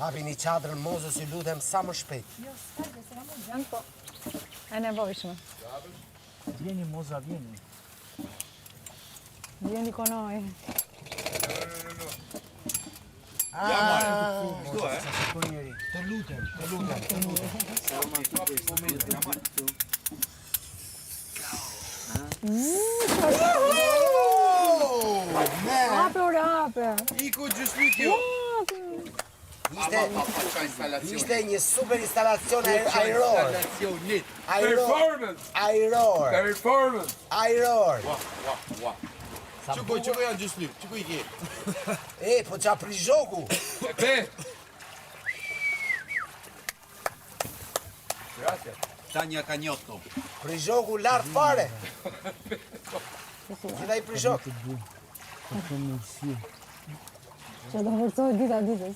Hapi një qadrën mozës i lutem sa më shpejt. Jo, s'kajde, se më gjanë, po. E nevojshme. Vjeni moza, vjeni. Vjeni konoj. Shtu Të lutem. Hape ore, hape. Iku gjysmik ju. Ishte një super instalacion ajror. Performance. Ajror. Çuko janë gjysmik, çuko i ke. Po qa pri zhoku. Pe. Tanja Cagnotto. Pri zhoku lartë fare. Gjitha i pri zhok. Që do vërtoj dita ditës.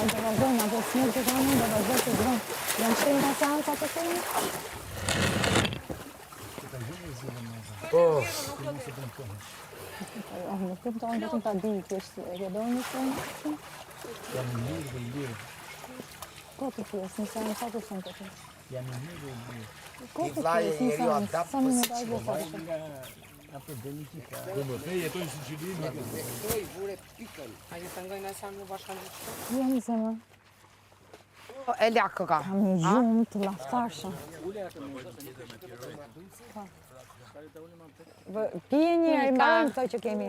Ala do vazhdojmë ato smurë që kamë, do vazhdojmë të dronë. Janë shtenjë nga seansa të shtenjë? Nuk të më tonë vetëm ta di, kështë e gjedojnë një shtenjë? Jam i mirë dhe i lirë. Ko të pjesë, një seansa sa të shtenjë të pjesë? Jam i mirë dhe i lirë. Ko të pjesë, një seansa, sa më në taj dhe sa të shtenjë? Nga për delitika. Do më te jetojnë si qilinë. Vektoj, vure pikën. Hajde të ngojnë e sa më bashkan të qëtë. Jo, një zemë. E lakë ka. Kam një gjumë të laftarshë. Pije një, i marëm këto që kemi.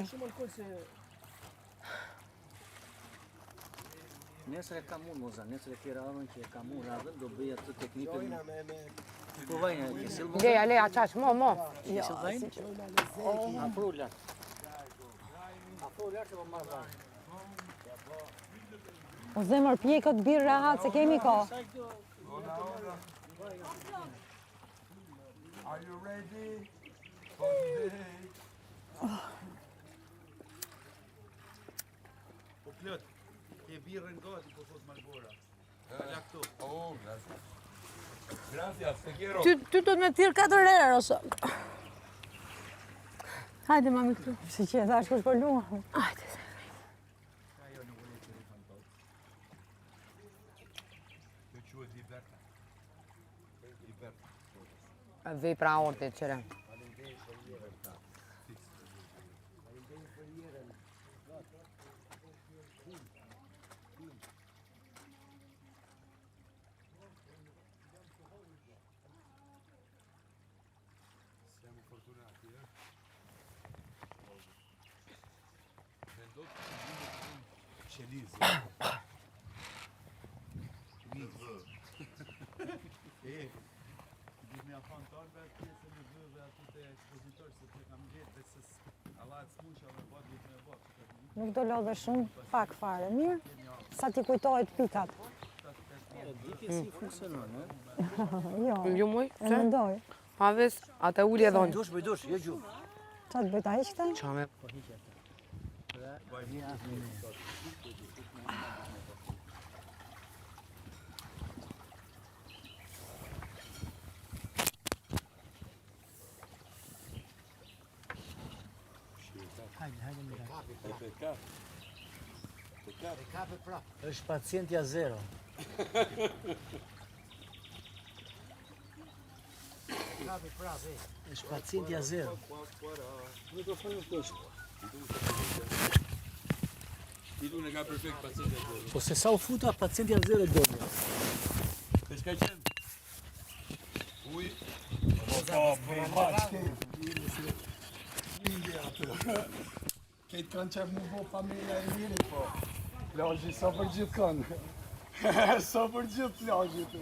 Nesër e kam unë, moza, nesër e kjera avën që e kam unë radhën, do bëja të teknikën. Po vajnë, e silë moza? Leja, leja, qash, mo. E silë vajnë? Afro lartë. Afro lartë që po marrë vajnë. O zemër, pije këtë birë rahat, se kemi ko. Are you ready? Po plot, ke birrën gati po thos Malbora. Ja këtu. Oh, gracias, te quiero. Ty do të me tirë 4 herë, ose. Hajde, mami, këtu. Si që e thash kush për luam. Hajde. Vej pra orte, qëre. Siamo fortunati, Celize. Me afan tonë vetë pjesën e vëve aty të ekspozitorë, se të kam gjetë dhe se Allah të smuqa me bot, dhëtë me bot. Nuk do lodhe shumë, pak fare. Mirë, sa ti kujtojt pikat. Dike si funksionon, e? Jo, Ju muj? e mendoj. Haves, atë ullje dhonë. Dush, bëjdush, jo gjumë. Qa të bëjta i qëta? Qame. Po hiqe të. Hajde, mira. E kape prap. Është pacientja zero. Kape prap, Është pacientja zero. Mikrofonin poshtë. Idun e ka perfekt paciente. Po se sa u futa pacientja zero dorë. Të shka qenë? Uj. Këtë kanë qef mu bo familja e mirit, po. Plazhi sa për gjithë kanë. Sa për gjithë plazhi të.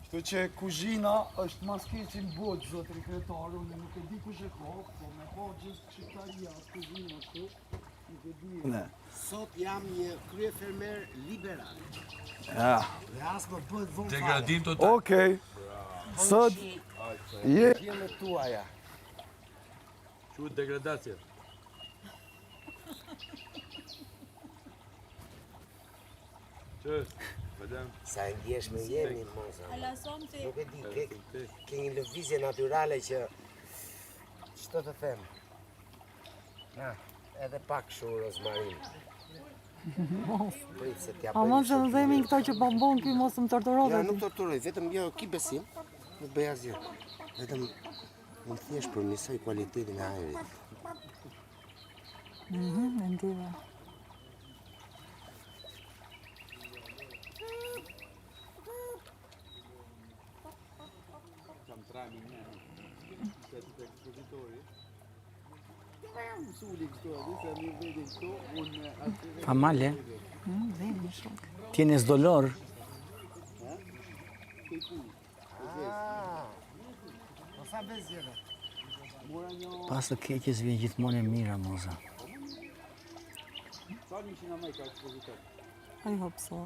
Kështu që kuzhina është mas keqi në botë, zotri kretaru, unë nuk e di kush e ka, po me ka gjithë qytaria, kuzhina këtu, nuk e di. Sot jam një krye fermer liberal. Ja. Dhe as më bëhet vonë fare. Degradim total. Okej. Sot je Gjeme tuaja. Quhet degradacija. Qështë? Sa e ndjeshme jemi, moza. Nuk e di, ke një lëvizje natyrale që... Ç'to të them? Na, edhe pak kështu rozmarin. Prit se t'ja A mos të themi këto që po bën ky mos më torturove. Ja, nuk torturoj, vetëm jo ki besim, nuk bëj asgjë. Vetëm më thjesht për njësoj kualitetin e ajrit. E ndiva. Kam 3 minjani. Se të ekspozitori. Suli këto, se mi vedi këto, unë aty... Pa male, Vedi shumë. tienes dolor. Po sa bezjeve? Pas të keqes vjen gjithmonë e mira, moza. Sa një që nga maj ka ekspozitor? I hope so.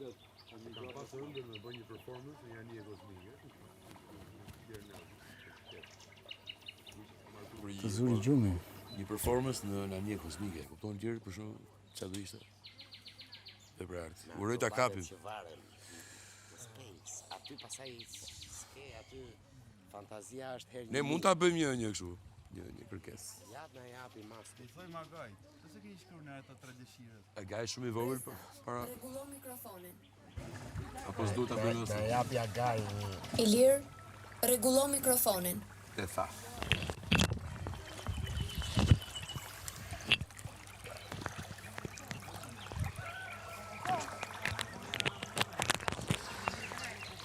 Pasë ëndër me bën një performance në janë një kosmike. Të zuri gjumi. Një performance në Anije Kosmike. Kupton tjerë për shumë çfarë do ishte? Dhe për artë. Uroj ta kapim. Që varen në space. Aty pasaj s'ke, aty fantazia është herë Ne mund ta bëjmë një kështu, një kërkesë. Ja na japi maske. I thoj Magaj, pëse ke i shkruar në ato 3 dëshirët? A gaj shumë i vogël para Rregullo mikrofonin. apo s'do ta bëjmë Na asnjë. japi Agaj një... Ilir, rregullo mikrofonin. E tha.